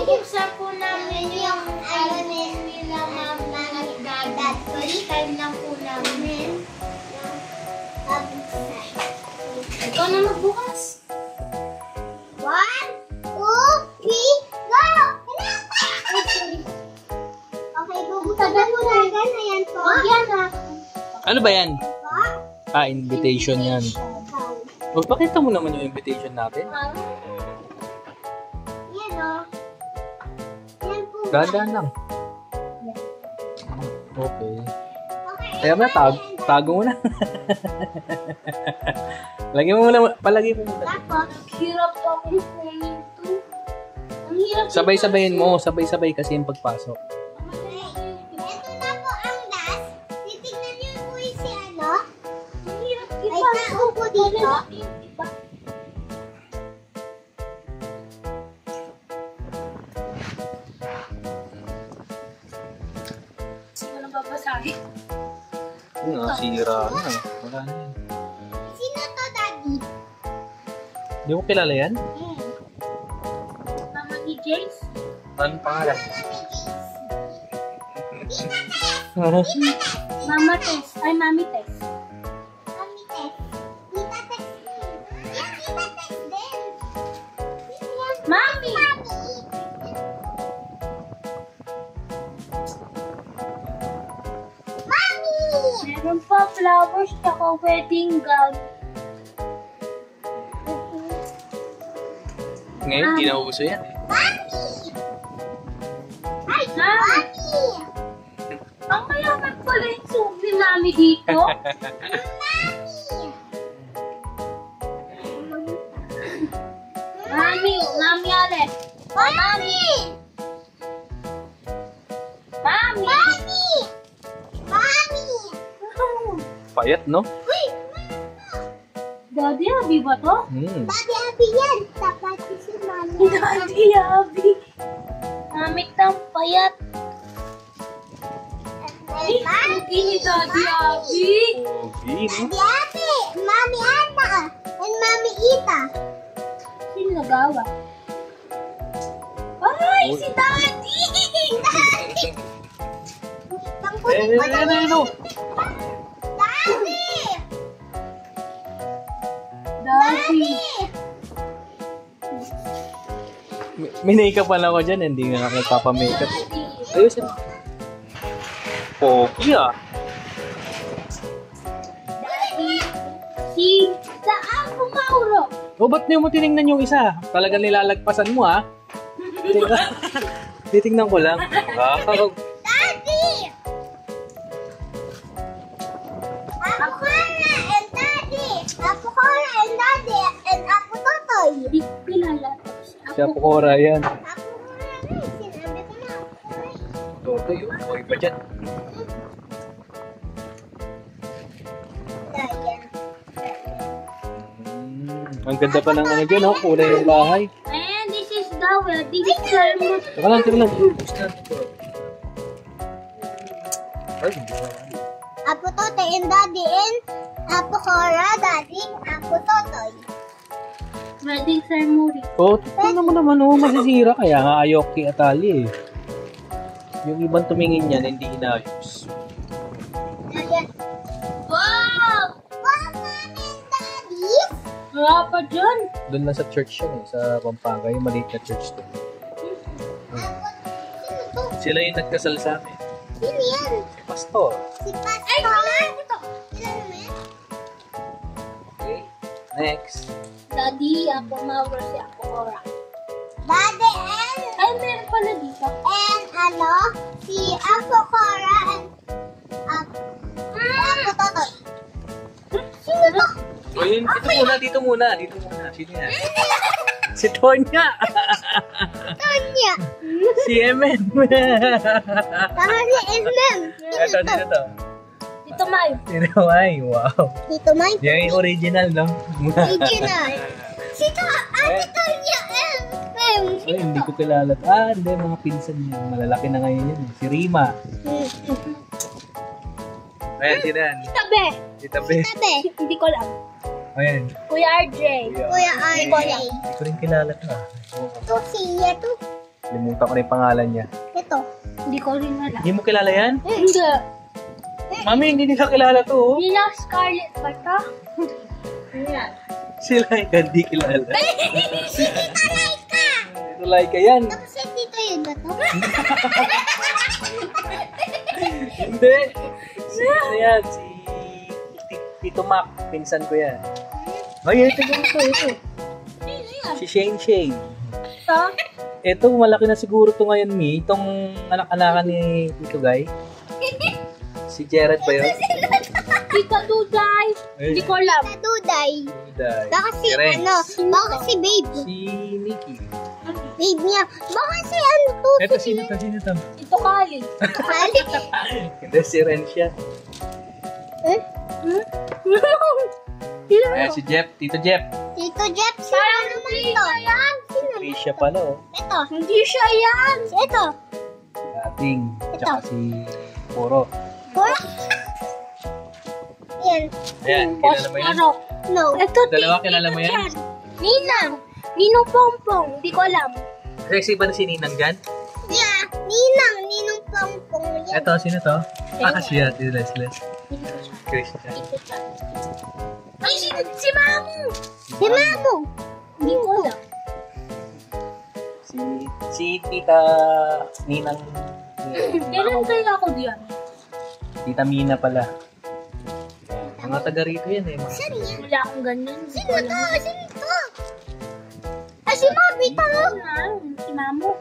Bubuksan po namin yung album nila mama at dad. First time lang po namin. Ikaw na magbukas. 1, 2, 3, go! Okay, bubuksan na po natin. Ayan po. Yan na. Ano ba yan? Invitation yan. Magpakita mo naman yung invitation natin. Yan o. Yan po. Dahan-dahan lang. Okay. Kaya mo na, tago mo na. Palagay mo muna. Tapos, hirap po akong kunin ito. Ang hirap. Sabay-sabayin mo. Sabay-sabay kasi yung pagpasok. Ito na po ang last. Titignan niyo po yung si ano. Ang hirap ipasok. Ay, upo dito. Sino na babasahin? Sira na. Wala na yan. Sino to, Daddy? Hindi mo kilala yan? Mama ni Jace? Anong pangalan? Mama Tess. Ay, Mami Tess. Mami Tess. Tita Tess. Yan, Tita Tess din. Mami! Mami! Meron pa flowers tsaka wedding gown. Ngayon, hindi na uso yan. Mami! Ay, Mami! Ang mayaman pala yung suit ni Mami dito. Mami! Mami ulit. Mami! Mami! Mami! Mami! Payat, no? Uy! Daddy Abi ba to? Daddy Abi yan. Tapat si Mami. Daddy Abi. Amit ng payat. Ay, okay ni Daddy Abi. Okay, no? Daddy Abi, Mami Ana, and Mami Ita. Sino nagawa? Ay, si Daddy! Daddy! No. Daddy! Daddy! May makeup pala ako dyan, hindi nga nagpapa-makeup. Ayusin mo. Okay, Daddy! Si Apo Mauro! Ba't niyo mo tinignan yung isa? Talagang nilalagpasan mo, ha? Titignan ko lang. Daddy! Apo Hana and Daddy! Apo Hana and Daddy and Apo Totoy! Hindi ko kilala. Si Apo Cora yan. Apo Hana, sinabi ko na. Toto yun. Okay pa dyan. Ang ganda pa ng ano dyan, oh. Kulay ng bahay. And this is the wedding ceremony. Teka lang. Apo Totoy and Daddy and Apo Cora, Daddy, Apo Totoy. Wedding ceremony. Oh, tignan mo naman, oh. Masisira. Kaya nga ayaw kay Atali, eh. Yung ibang tumingin yan, hindi inayos. Ayan. Wow! Wow, Mami and Daddy! Wala pa dyan. Doon lang sa church yan, eh. Sa Pampanga. Yung maliit na church doon. Sino to? Sila yung nagkasal sa amin. Sino yan? Si Pastor. Si Pastor. Ay, kilala ko to. Kilala mo yan? Okay. Next. Daddy, Apo Mauro, si Apo Cora. Daddy and... Ay, meron pala dito. And ano? Si Apo Cora and... Apo Totoy. Sino to? O yun, dito muna. Sino yan? Si Tonya. Tonya. Si Emen. Tama si Emem. Ito, dito. Tito May. Tito May, wow. Tito May. Yan yung original, no? Original. Sito, Ate Tonya Emem. Ay, hindi ko kilala. Hindi, mga pinsan niya. Malalaki na ngayon yan. Si Rima. Ayan, sino yan? Tita Be. Tita Be. Tita Be. Hindi ko lang. Ayan. Kuya RJ. Kuya RJ. Hindi ko rin kilala to, ah. Ito siya to. Limutan ko na yung pangalan niya. Ito. Hindi ko rin alam. Hindi mo kilala yan? Hindi. Mami, hindi nila kilala to. Oh. Nila Scarlett ba ito? Ayan. Sila hindi kilala. Si Tita Laika! Ito Laika yan. Tapos si Tito yun ba ito? Hindi. Si ano yan? Si Tito Mac. Pinsan ko yan. Ay, ito. Si Shane. Ito? Ito, malaki na siguro to ngayon, Mi. Itong anak-anakan ni Tito Guy. Si Jared ba yun? Tita Duday. Hindi ko alam. Tita Duday. Baka si Renz. baka si Babe. Si Nikki. Babe niya. Baka si ano to? Ito, sino to? Ito Kali. Kali? Hindi, si Renz siya. Ayan, si Jeff. Tito Jeff. Tito Jeff, sino naman ito? Yan. Trisha pala, oh. Ito. Hindi siya yan. Ito. Dating. Tsaka si Puro. Puro? Yan. Ayan, kilala mo yan? No. Ito, Dalawa, kilala mo yan? Ninang. Ninong Pongpong. Hindi ko alam. Sexy ba na si Ninang dyan? Yeah. Ninong Pongpong. Yan. Ito, sino to? Siya. Si Leslie. Christian. Ay, si Mamu. Si Mamu. Hindi ko alam. Si Tita Ninang. Kailan kaya ako diyan? Tita Mina pala. Mga taga rito yan eh. Wala akong ganyan. Sino to? Sino to? Ay, si Mamita mo. Si Mamu.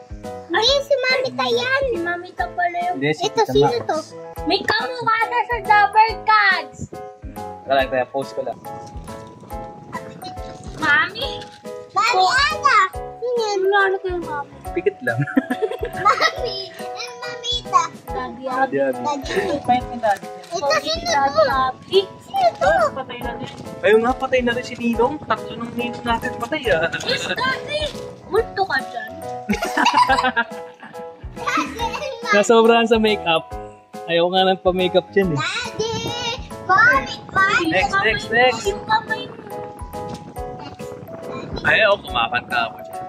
Ay, si Mamita yan. Si Mamita pala yung... Hindi, si Ito, Tita sino Mac. to? May kamukha na sa Double Cats. Kaya post ko lang. Mami? Mami, Ana! Sino yan? Wala na kayo, Mami. Pikit lang. Mami! Ang Mamita. Daddy Abby. Ito, sino to? Sino to? Ayun nga, patay na rin si Ninong. Tatlo ng Ninong natin patay ah. Yes, Daddy! Multo ka dyan. Nasobrahan sa makeup. Ayaw nga lang pa-makeup dyan eh. Daddy! Vomit! Next. Yung kamay mo. Ayaw, kumakanta ako dyan.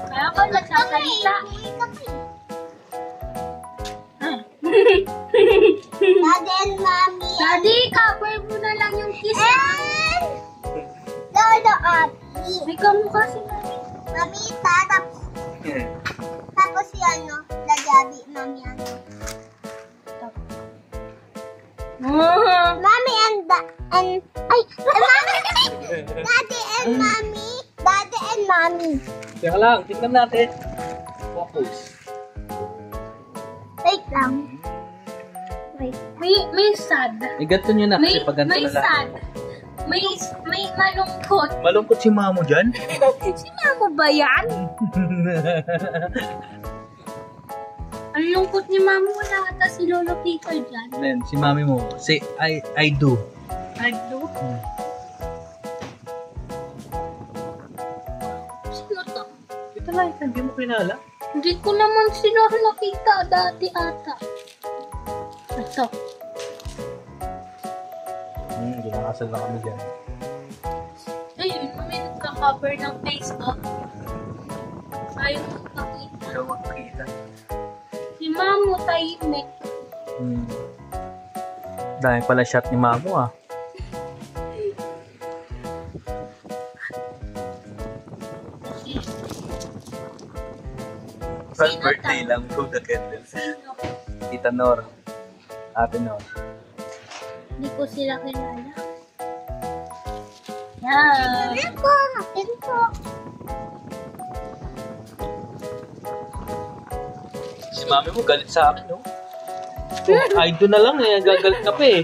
Kaya ka nagsasalita. Daddy and Mommy. Daddy, cover mo na lang yung kiss. And Lolo Abby. May kamukha si Mami. Mamita, tapos si ano, Daddy Abby, Mami ano. Mommy and Mommy. Daddy and Mommy. Teka lang, tignan natin. Focus. Wait lang. Wait. May sad. Igato nyo na kasi pag ganito May na lang. sad. May malungkot. Malungkot si Mamo dyan? Sino mo ba yan? Ang lungkot ni Mamo, wala ata si Lolo Peter dyan. Then, si Mami mo, say, I do. I do? Sino to? Ito lang, hindi mo pinala. Hindi ko naman sila nakita dati ata. Ito. Ginakasal na kami dyan. Ayun, may nagka-cover ng face ko. Ayaw mo makita. Ayaw makita. Si Mamo tahimik. Dahil pala shot ni Mamo ah. First birthday lang, blow the candles. Tita Nor. Ate Nor. Hindi ko sila kilala. Yan. Akin po. Si Mami mo galit sa akin, no? Ay, doon na lang eh. Gagalit ka pa eh.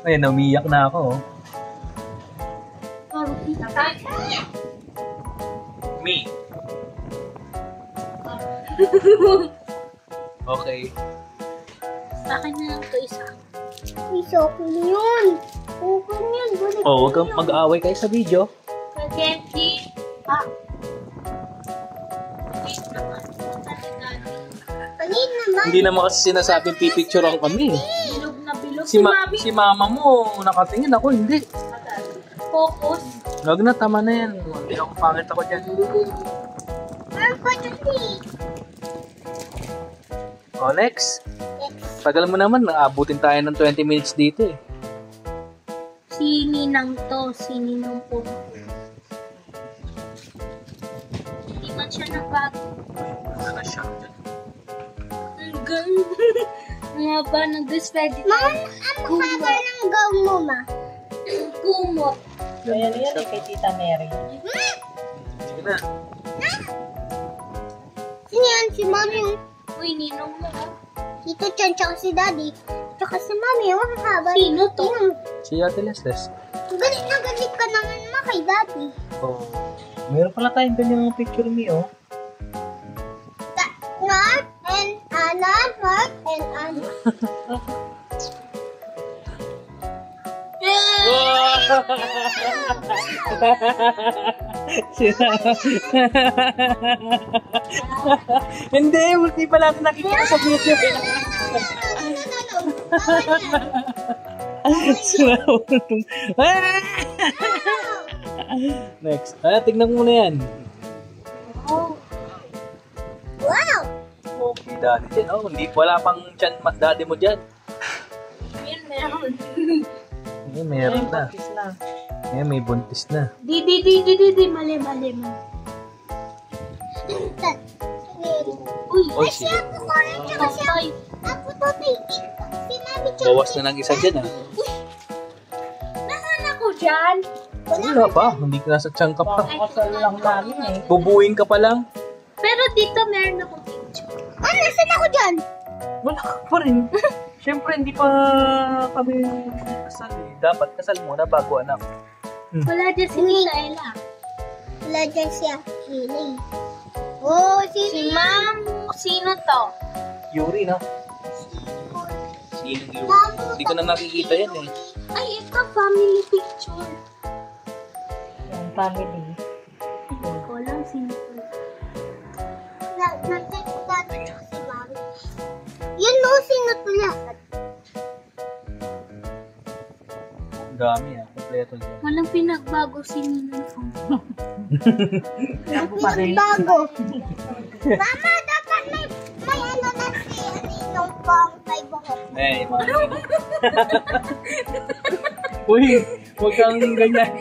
Ay, umiyak na ako. Oh, Me. Okay. sa akin na lang ito isa. Isa ko yun. Okay yun. Oh, huwag kang mag-aaway kayo sa video. Spaghetti. Hindi naman kasi sinasabing pipicturean kami. Bilog na bilog. Si mama mo nakatingin, ako hindi. Focus. Huwag na, tama na yan. Hindi ako pangit ako dyan. O, next. Tagal mo naman, naabutin tayo ng 20 minutes dito eh. Si Ninang to, si Ninang po. Hindi man siya nagbago. Ano na siya? Ang ganda. Nga ba, nag-despedi tayo. Ano haba ng gown mo, ma? Kumot. Ayan yan eh, kay Tita Mary. Sige na. Sino yan? Si mami. Uy, Ninong mo. Tito Chan, tsaka si daddy. Tsaka si mami, ang haba. Sino to? Si Ate Lesles. Galit na galit ka naman, ma, kay daddy. Oh. Meron pala tayong ganyang picture ni, oh. Mark and Anna, Mark and Anna. Hindi pala natin nakikita sa video. Next. Tignan mo muna yan. Oh. Wow! Okay, daddy dyan. Oh, wala pang chan daddy mo dyan. Yun, meron. Meron na. Buntis na. May buntis na. Di, mali. Uy, Oy, Si sige. Apo ko rin, tsaka si Toy. Apo Totoy. Si mami, tsaka Bawas na ng isa dyan, ah. Nasaan ako dyan? Wala pa. Hindi ka nasa tiyan ka pa. Kakasal lang namin eh. Bubuing ka pa lang. Pero dito meron ako picture. Nasaan ako dyan? Wala ka pa rin. Siyempre, hindi pa kami kasal eh. Dapat kasal muna bago anak. Wala dyan si Micaela. Wala dyan siya. Healing. Oh, Si Ma'am, sino to? Yuri, no? Sino Yuri? Hindi ko na nakikita yan eh. Ay, ito, family picture. Yung family. Hindi ko alam sino to. Nandiyan si daddy, tsaka si mami. Yun, no, sino to lahat? Ang dami ah. Kompleto dyan. Walang pinagbago si Ninong ko. Ako pa rin. Bago. Mama, dapat may ano na si Ninong pang kay buhok. Eh, mga Uy, huwag kang ganyan.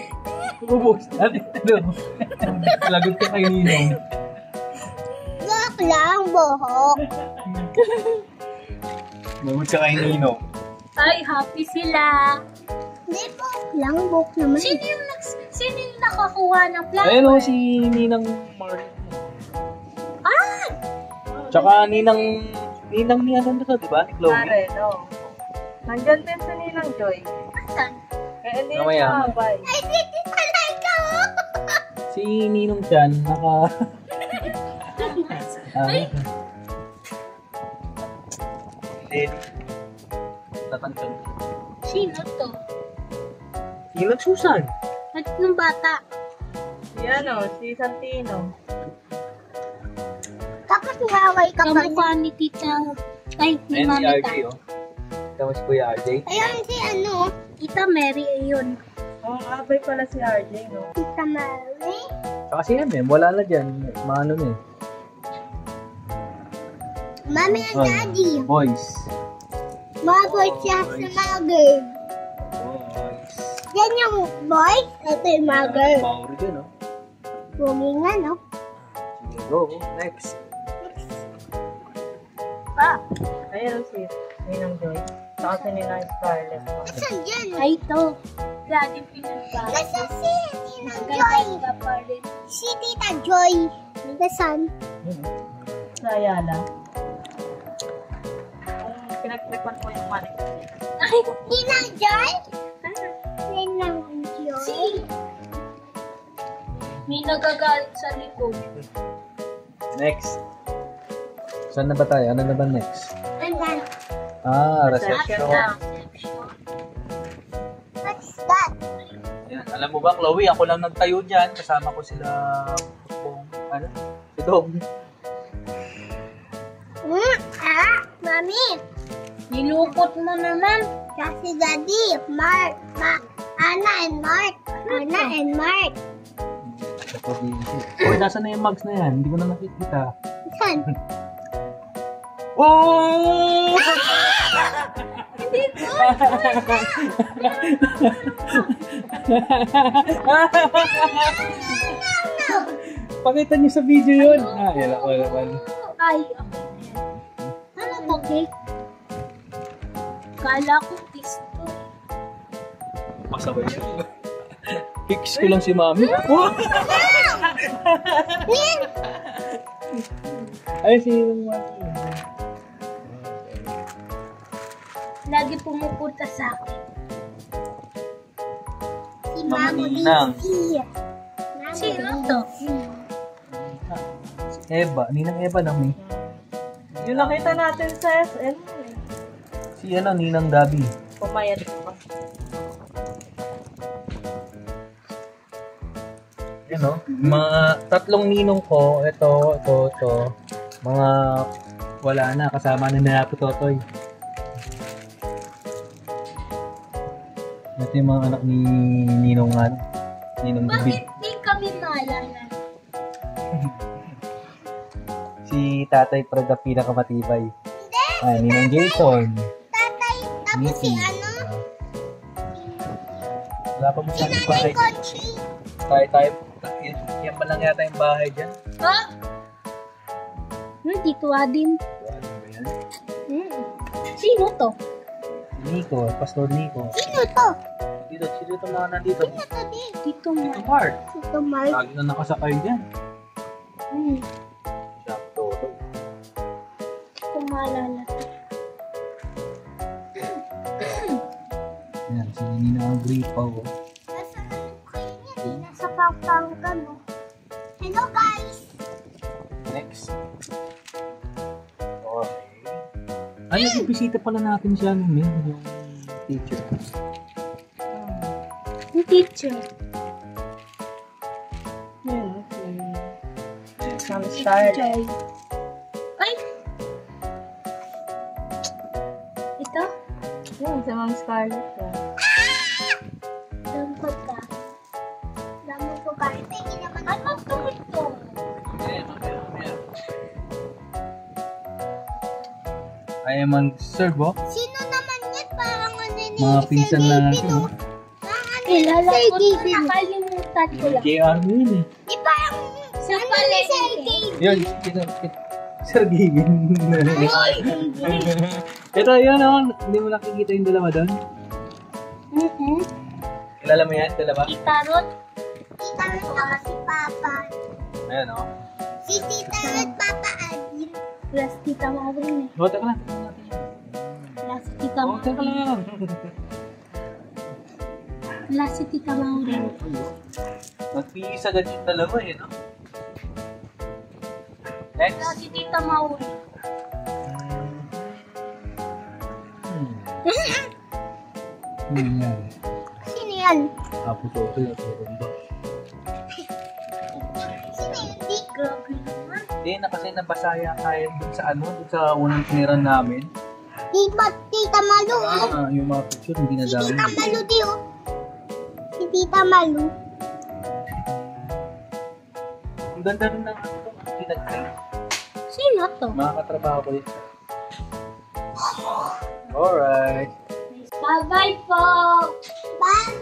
Ubus natin ito. Lagot ka kay Ninong. Buhok lang, buhok. Lagot ka kay Ninong. Ay, happy sila. Hindi, buhok lang, buhok naman. Sino yung nakakuha ng flower? Ayun o, si Ninang Marley. Ah! Tsaka Ninang ni ano na to, di ba? Ni Chloe. Mare, no. Nandyan din sa Ninang Joy. Asan? Eh, hindi Mamaya. sa abay. Ay, si Talaika! Si Ninong Chan, Tatangkan. Sino to? Ninang Susan. At nung bata? Si ano, si Santino. Tapos ngaway ka pa. Kamukha ni Tita. Ay, ni Ayun si Mami RJ, Ta. oh. Tama si Kuya RJ. Ayun si ano, Tita Mary, ayun. Oh, abay pala si RJ, no? Tita Mary. Tsaka si MM, wala na dyan. Maano na eh. Mami and Oh, Daddy. Boys. Mga boys siya sa mga girl. Boys. Yan yung boys, ito yung mga girl. Mauri dyan, oh. Bumi nga, no? Sige, go. Next. Ah! Ayun si Ninang Joy. Saka si Ninang Scarlett. Asan dyan? Ay, to. Lagi pinagbago. Nasaan si Ninang Joy? Ganda pa rin. Si Tita Joy. Nasaan? Sa Ayala. Pinag-tripan ko yung manik. Ay, Ninang Joy? Ninang Joy? si. May nagagalit sa likod. Next. Saan na ba tayo? Ano na ba next? Andan. Reception. What's that? Yan. Alam mo ba, Chloe, ako lang nagtayo dyan. Kasama ko sila, si Dom. Mami. Nilukot mo naman. Kasi Daddy, Mark, Anna and Mark. Anna and Mark. Sa probinsya. Uy, nasaan na yung mugs na yan? Hindi ko na nakikita. Saan? Oh! Pakita niyo sa video yun. Yan ako naman. Ay, okay. Ano to, cake? Kala ko pisto. Pasabay yan. Kicks ko lang si mami. Oh! Ay, sino mo? Lagi pumupunta sa akin. Si Mama Mamo Ninang. Lizzie. Sino to? Eva. Ninang Eva namin. Yung nakita natin sa SM. Si Ninang Gabi. Pumayat ko. Yan o. Mga tatlong ninong ko. Ito. Mga wala na. Kasama na nila po Totoy. Ito yung mga anak ni Ninong Ninong Gabi. Bakit di kami naalala? Si Tatay Prada pinakamatibay. Ay, Ninong Jason. Tatay, tapos si ano? Wala pa mo sa Si bahay. Nanay Conchi. Tayo. Yan ba lang yata yung bahay dyan? Ha? Dito din. Ano ba yan? Sino to? Nico, Pastor Nico. Sino to? Sino ito mga nandito? Sino to din? Dito mo. Mark. Sino Mark? Lagi na nakasakay dyan. Siya, Toto. Kung maalala to. Yan, si Nina Agripa. Oh. Nasa ano kayo niya? Di nasa Pampanga, no? Hello, guys! Next. Okay. Ay, ibisita pala natin siya nung yung teacher. Yung teacher. Ma'am Scarlett. Ay! Ito? Yun, si Ma'am Scarlett. Dampot ka. Dami ko kahit hindi naman Ano to ito? Ay, mag-serve, oh. Sino naman yan? Parang ano ni Mga pinsan Sir na David, natin, oh. oh. Parang ano ni Kilala Sir ko to, David. nakalimutan ko lang. JR mo yun, eh. Di parang Sa ano ni palengke. Sir David. Yun, Sir Gavin. Ito, yun, oh. Hindi mo nakikita yung dalawa doon? Kilala mo yan? Dalawa? Tita Ruth. Tita Ruth ako si Papa. Ayan, oh. Si Tita Ruth, Papa Adil. Plus Tita Maureen eh. Oh, teka lang. Plus Tita Oh, teka Maureen. lang. Plus si Tita Maureen. Nagpiisa agad yung dalawa, eh, no? Plus Next. si Tita Maureen. Yan. Sino yan? Apo Toto yung turumba. Sino yun? Di Grabe naman. Hindi na kasi nabasaya tayo dun sa dun sa unang tiniran namin. Tita Malu. Yung mga picture hindi na Si dami. Tita Malu di, oh. Si Tita Malu. Ang ganda rin ng pinag-train. Sino to? Mga katrabaho ko yun. Alright. Bye-bye po! Bye!